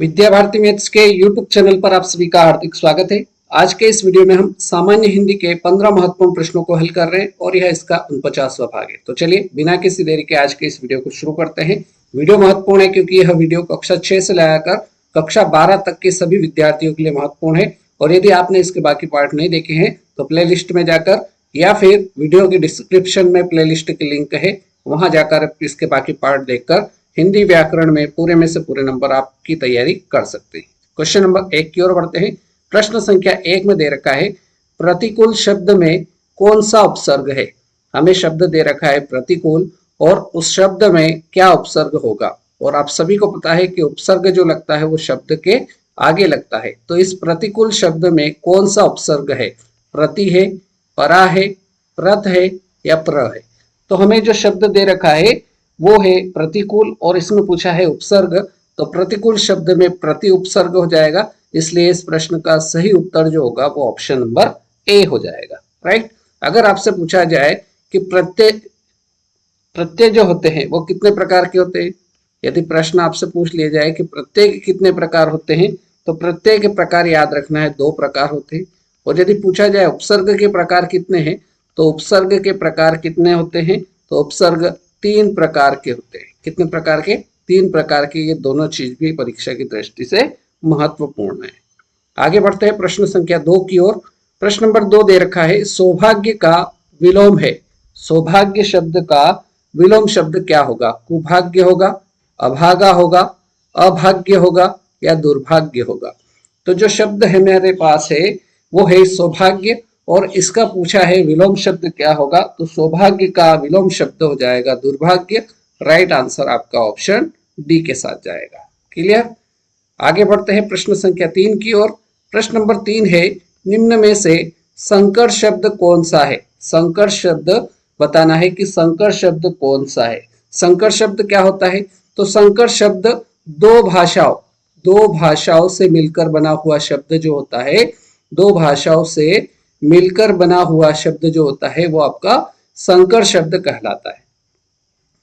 Vidya Bharati maths के YouTube channel पर आप सभी का हार्दिक स्वागत है। आज के इस वीडियो में हम सामान्य हिंदी के 15 महत्वपूर्ण प्रश्नों को हल कर रहे हैं और यह इसका 49वां भाग है। तो चलिए बिना किसी देरी के आज के इस वीडियो को शुरू करते हैं। वीडियो महत्वपूर्ण है क्योंकि यह वीडियो कक्षा 6 से लेकर कक्षा 12 तक के सभी विद्यार्थियों के लिए महत्वपूर्ण है और यदि आपने इसके बाकी पार्ट नहीं देखे हैं तो प्ले लिस्ट में जाकर या फिर वीडियो के डिस्क्रिप्शन में प्ले लिस्ट की लिंक है, वहां जाकर इसके बाकी पार्ट देखकर हिंदी व्याकरण में पूरे में से पूरे नंबर आपकी तैयारी कर सकते हैं। क्वेश्चन नंबर 1 की ओर बढ़ते हैं। प्रश्न संख्या 1 में दे रखा है प्रतिकूल शब्द में कौन सा उपसर्ग है। हमें शब्द दे रखा है प्रतिकूल और उस शब्द में क्या उपसर्ग होगा और आप सभी को पता है कि उपसर्ग जो लगता है वो शब्द के आगे लगता है। तो इस प्रतिकूल शब्द में कौन सा उपसर्ग है, प्रति है, परा है, प्रत है या प्र है। तो हमें जो शब्द दे रखा है वो है प्रतिकूल और इसमें पूछा है उपसर्ग, तो प्रतिकूल शब्द में प्रति उपसर्ग हो जाएगा, इसलिए इस प्रश्न का सही उत्तर जो होगा वो ऑप्शन नंबर ए हो जाएगा। राइट। अगर आपसे पूछा जाए कि प्रत्यय जो होते हैं वो कितने प्रकार के होते हैं, यदि प्रश्न आपसे पूछ लिया जाए कि प्रत्यय कितने प्रकार होते हैं तो प्रत्यय के प्रकार याद रखना है, 2 प्रकार होते हैं। और यदि पूछा जाए उपसर्ग के प्रकार कितने हैं तो उपसर्ग के प्रकार कितने होते हैं, तो उपसर्ग 3 प्रकार के होते हैं। कितने प्रकार के? 3 प्रकार के। ये दोनों चीज भी परीक्षा की दृष्टि से महत्वपूर्ण है। आगे बढ़ते हैं प्रश्न संख्या 2 की ओर। प्रश्न नंबर 2 दे रखा है सौभाग्य का विलोम है। सौभाग्य शब्द का विलोम शब्द क्या होगा? कुभाग्य होगा, अभागा होगा, अभाग्य होगा या दुर्भाग्य होगा। तो जो शब्द है मेरे पास है वो है सौभाग्य और इसका पूछा है विलोम शब्द क्या होगा, तो सौभाग्य का विलोम शब्द हो जाएगा दुर्भाग्य। राइट आंसर आपका ऑप्शन डी के साथ जाएगा। क्लियर। आगे बढ़ते हैं प्रश्न संख्या 3 की ओर। प्रश्न नंबर 3 है निम्न में से संकर शब्द कौन सा है। संकर शब्द बताना है कि संकर शब्द कौन सा है। संकर शब्द क्या होता है, तो संकर शब्द दो भाषाओं से मिलकर बना हुआ शब्द जो होता है, 2 भाषाओं से मिलकर बना हुआ शब्द जो होता है वो आपका संकर शब्द कहलाता है।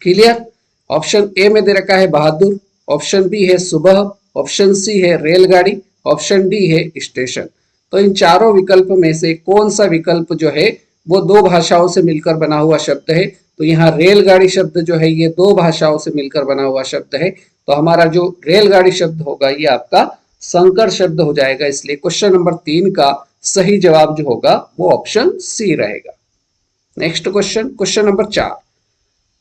क्लियर। ऑप्शन ए में दे रखा है बहादुर, ऑप्शन बी है सुबह, ऑप्शन सी है रेलगाड़ी, ऑप्शन डी है स्टेशन। तो इन चारों विकल्प में से कौन सा विकल्प जो है वो 2 भाषाओं से मिलकर बना हुआ शब्द है। तो यहाँ रेलगाड़ी शब्द जो है ये 2 भाषाओं से मिलकर बना हुआ शब्द है, तो हमारा जो रेलगाड़ी शब्द होगा ये आपका संकर शब्द हो जाएगा। इसलिए क्वेश्चन नंबर 3 का सही जवाब जो होगा वो ऑप्शन सी रहेगा। Next question, question number 4।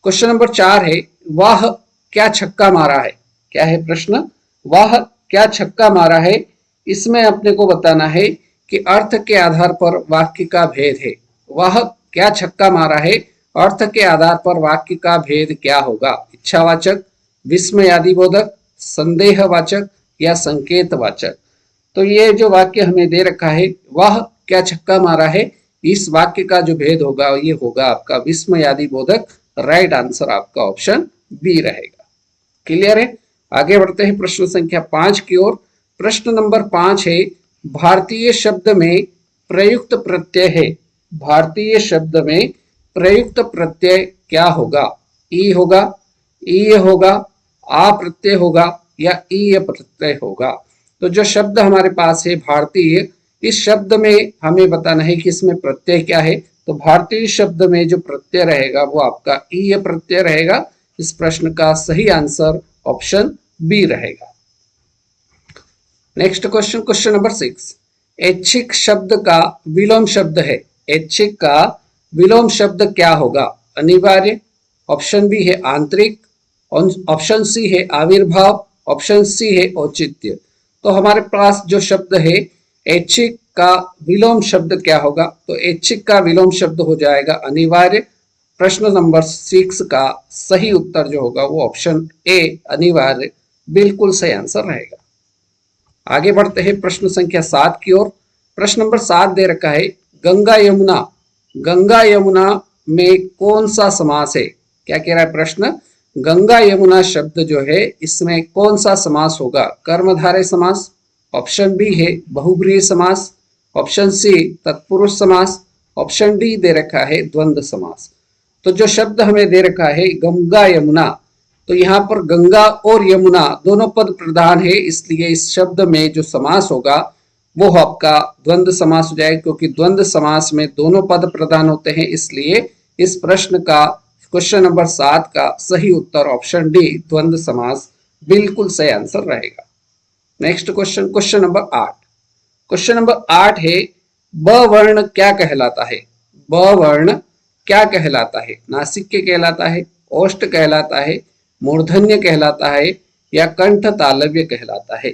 Question number 4 है वह क्या छक्का मारा है। क्या है प्रश्न? वह क्या छक्का मारा है। इसमें अपने को बताना है कि अर्थ के आधार पर वाक्य का भेद है। वह क्या छक्का मारा है, अर्थ के आधार पर वाक्य का भेद क्या होगा? इच्छावाचक, विस्मयादिबोधक, संदेहवाचक या संकेतवाचक। तो ये जो वाक्य हमें दे रखा है वह क्या छक्का मारा है, इस वाक्य का जो भेद होगा ये होगा आपका विस्मयादिबोधक। राइट आंसर आपका ऑप्शन बी रहेगा। क्लियर है। आगे बढ़ते हैं प्रश्न संख्या 5 की ओर। प्रश्न नंबर 5 है भारतीय शब्द में प्रयुक्त प्रत्यय है। भारतीय शब्द में प्रयुक्त प्रत्यय क्या होगा? ई होगा, ई होगा, आ प्रत्यय होगा या ई प्रत्यय होगा। तो जो शब्द हमारे पास है भारतीय, इस शब्द में हमें बताना है कि इसमें प्रत्यय क्या है। तो भारतीय शब्द में जो प्रत्यय रहेगा वो आपका ई प्रत्यय रहेगा। इस प्रश्न का सही आंसर ऑप्शन बी रहेगा। Next question, question number 6। ऐच्छिक शब्द का विलोम शब्द है। ऐच्छिक का विलोम शब्द क्या होगा? अनिवार्य, ऑप्शन बी है आंतरिक, ऑप्शन सी है आविर्भाव, ऑप्शन सी है औचित्य। तो हमारे पास जो शब्द है ऐच्छिक का विलोम शब्द क्या होगा, तो ऐच्छिक का विलोम शब्द हो जाएगा अनिवार्य। प्रश्न नंबर 6 का सही उत्तर जो होगा वो ऑप्शन ए अनिवार्य बिल्कुल सही आंसर रहेगा। आगे बढ़ते हैं प्रश्न संख्या 7 की ओर। प्रश्न नंबर 7 दे रखा है गंगा यमुना। गंगा यमुना में कौन सा समास है? क्या कह रहा है प्रश्न? गंगा यमुना शब्द जो है इसमें कौन सा समास होगा? कर्मधारय समास, ऑप्शन बी है बहुब्रीहि समास, ऑप्शन सी तत्पुरुष समास, ऑप्शन डी दे रखा है द्वंद्व समास। तो जो शब्द हमें दे रखा है गंगा यमुना, तो यहाँ पर गंगा और यमुना दोनों पद प्रधान है, इसलिए इस शब्द में जो समास होगा वो आपका द्वंद्व समास हो जाएगा, क्योंकि द्वंद्व समास में दोनों पद प्रधान होते हैं। इसलिए इस प्रश्न का क्वेश्चन नंबर 7 का सही उत्तर ऑप्शन डी द्वंद्व समास बिल्कुल सही आंसर रहेगा। Next question, question number 8। Question number 8 है ब वर्ण क्या कहलाता है? ब वर्ण क्या कहलाता है? नासिक्य कहलाता है, ओष्ठ कहलाता है, मूर्धन्य कहलाता है या कंठ तालव्य कहलाता है?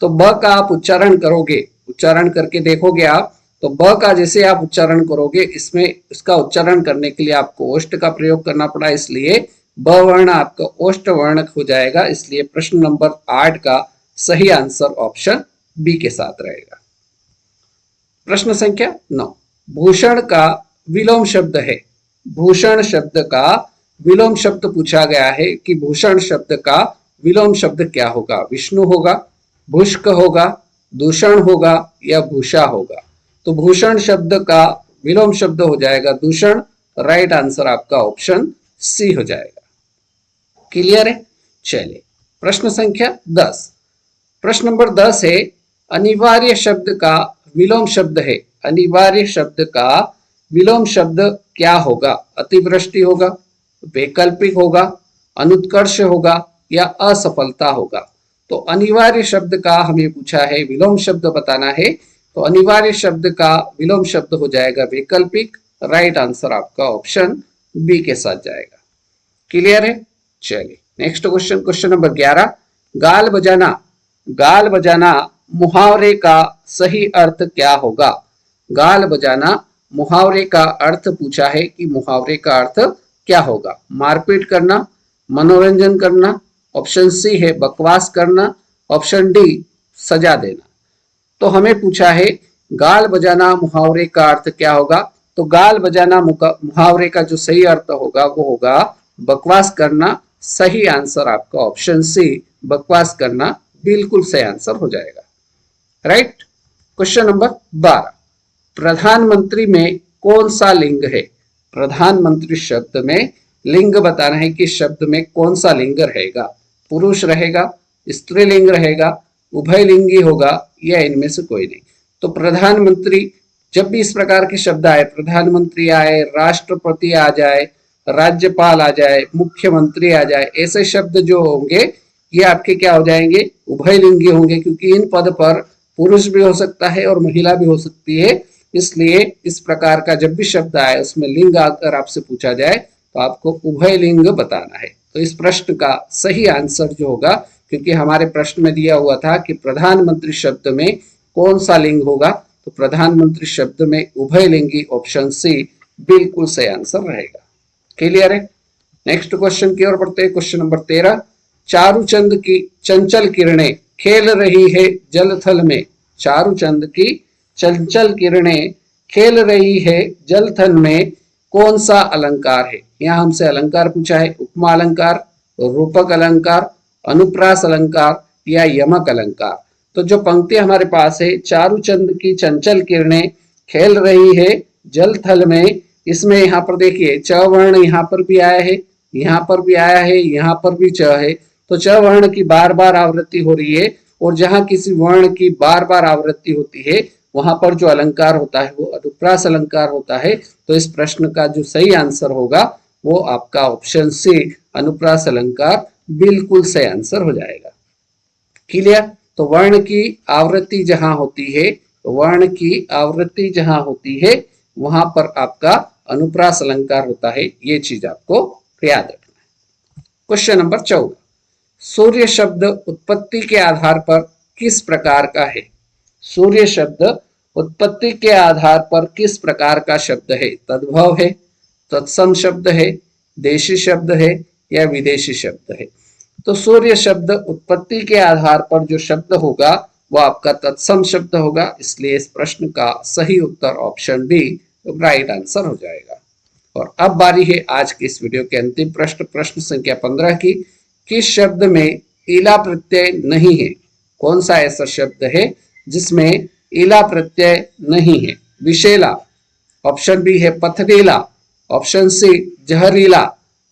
तो ब का आप उच्चारण करोगे, उच्चारण करके देखोगे आप, तो ब का जैसे आप उच्चारण करोगे इसमें इसका उच्चारण करने के लिए आपको ओष्ठ का प्रयोग करना पड़ा, इसलिए ब वर्ण आपका ओष्ठ वर्ण हो जाएगा। इसलिए प्रश्न नंबर 8 का सही आंसर ऑप्शन बी के साथ रहेगा। प्रश्न संख्या 9, भूषण का विलोम शब्द है। भूषण शब्द का विलोम शब्द पूछा गया है कि भूषण शब्द का विलोम शब्द क्या होगा? विष्णु होगा, भुष्क होगा, दूषण होगा या भूषा होगा? तो भूषण शब्द का विलोम शब्द हो जाएगा दूषण। राइट आंसर आपका ऑप्शन सी हो जाएगा। क्लियर है? चलिए प्रश्न संख्या 10। प्रश्न नंबर 10 है अनिवार्य शब्द का विलोम शब्द है। अनिवार्य शब्द का विलोम शब्द क्या होगा? अतिवृष्टि होगा, वैकल्पिक होगा, अनुत्कर्ष होगा या असफलता होगा? तो अनिवार्य शब्द का हमें पूछा है, विलोम शब्द बताना है, तो अनिवार्य शब्द का विलोम शब्द हो जाएगा वैकल्पिक। राइट आंसर आपका ऑप्शन बी के साथ जाएगा। क्लियर है? चलिए नेक्स्ट क्वेश्चन, क्वेश्चन नंबर 11, गाल बजाना। गाल बजाना मुहावरे का सही अर्थ क्या होगा? गाल बजाना मुहावरे का अर्थ पूछा है कि मुहावरे का अर्थ क्या होगा? मारपीट करना, मनोरंजन करना, ऑप्शन सी है बकवास करना, ऑप्शन डी सजा देना। तो हमें पूछा है गाल बजाना मुहावरे का अर्थ क्या होगा? तो गाल बजाना मुहावरे का जो सही अर्थ होगा वो होगा बकवास करना। सही आंसर आपका ऑप्शन सी बकवास करना बिल्कुल सही आंसर हो जाएगा। राइट। क्वेश्चन नंबर 12, प्रधानमंत्री में कौन सा लिंग है? प्रधानमंत्री शब्द में लिंग बताना है कि शब्द में कौन सा लिंग रहेगा? पुरुष रहेगा, स्त्रीलिंग रहेगा, उभयलिंगी होगा या इनमें से कोई नहीं? तो प्रधानमंत्री जब भी इस प्रकार के शब्द आए, प्रधानमंत्री आए, राष्ट्रपति आ जाए, राज्यपाल आ जाए, मुख्यमंत्री आ जाए, ऐसे शब्द जो होंगे ये आपके क्या हो जाएंगे? उभयलिंगी होंगे, क्योंकि इन पद पर पुरुष भी हो सकता है और महिला भी हो सकती है। इसलिए इस प्रकार का जब भी शब्द आए उसमें लिंग अगर आपसे पूछा जाए तो आपको उभयलिंग बताना है। तो इस प्रश्न का सही आंसर जो होगा, क्योंकि हमारे प्रश्न में दिया हुआ था कि प्रधानमंत्री शब्द में कौन सा लिंग होगा, तो प्रधानमंत्री शब्द में उभयलिंगी ऑप्शन सी बिल्कुल सही आंसर रहेगा। क्लियर है? नेक्स्ट क्वेश्चन की ओर बढ़ते हैं। क्वेश्चन नंबर 13, चारूचंद की चंचल किरणें खेल रही है जल थल में। चारूचंद की चंचल किरणें खेल रही है जल थल में कौन सा अलंकार है? यहाँ हमसे अलंकार पूछा है, उपमा अलंकार, रूपक अलंकार, अनुप्रास अलंकार या यमक अलंकार। तो जो पंक्ति हमारे पास है, चारूचंद की चंचल किरणें खेल रही है जल थल में, इसमें यहाँ पर देखिए च वर्ण यहाँ पर भी आया है, यहाँ पर भी आया है, यहाँ पर भी च है। तो च वर्ण की बार बार आवृत्ति हो रही है, और जहां किसी वर्ण की बार बार आवृत्ति होती है वहां पर जो अलंकार होता है वो अनुप्रास अलंकार होता है। तो इस प्रश्न का जो सही आंसर होगा वो आपका ऑप्शन सी अनुप्रास अलंकार बिल्कुल सही आंसर हो जाएगा। क्लियर? तो वर्ण की आवृत्ति जहां होती है, वर्ण की आवृत्ति जहां होती है वहां पर आपका अनुप्रास अलंकार होता है। ये चीज आपको याद रखना है। क्वेश्चन नंबर 14, सूर्य शब्द उत्पत्ति के आधार पर किस प्रकार का है? सूर्य शब्द उत्पत्ति के आधार पर किस प्रकार का शब्द है? तद्भव है, तत्सम शब्द है, देशी शब्द है या विदेशी शब्द है? तो सूर्य शब्द उत्पत्ति के आधार पर जो शब्द होगा वो आपका तत्सम शब्द होगा। इसलिए इस प्रश्न का सही उत्तर ऑप्शन बी राइट आंसर हो जाएगा। और अब बारी है आज के इस वीडियो के अंतिम प्रश्न, प्रश्न संख्या 15 की। किस शब्द में इला प्रत्यय नहीं है? कौन सा ऐसा शब्द है जिसमें इला प्रत्यय नहीं है? विषेला, ऑप्शन बी है पथरीला, ऑप्शन सी जहरीला,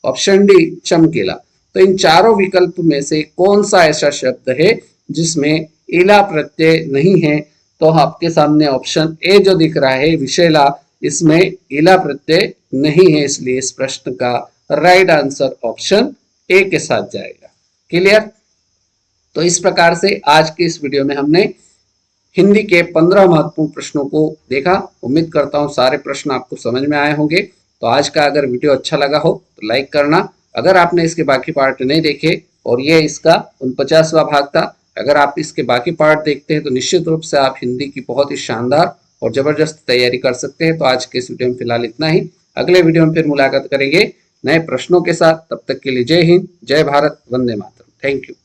ऑप्शन डी चमकीला। तो इन चारों विकल्प में से कौन सा ऐसा शब्द है जिसमें इला प्रत्यय नहीं है? तो आपके सामने ऑप्शन ए जो दिख रहा है विषैला, इसमें इला प्रत्यय नहीं है, इसलिए इस प्रश्न का राइट आंसर ऑप्शन ए के साथ जाएगा। क्लियर? तो इस प्रकार से आज के इस वीडियो में हमने हिंदी के 15 महत्वपूर्ण प्रश्नों को देखा। उम्मीद करता हूँ सारे प्रश्न आपको समझ में आए होंगे। तो आज का अगर वीडियो अच्छा लगा हो तो लाइक करना। अगर आपने इसके बाकी पार्ट नहीं देखे और ये इसका 49वां भाग था, अगर आप इसके बाकी पार्ट देखते हैं तो निश्चित रूप से आप हिंदी की बहुत ही शानदार और जबरदस्त तैयारी कर सकते हैं। तो आज के इस वीडियो में फिलहाल इतना ही। अगले वीडियो में फिर मुलाकात करेंगे नए प्रश्नों के साथ। तब तक के लिए जय हिंद, जय भारत, वंदे मातरम। Thank you.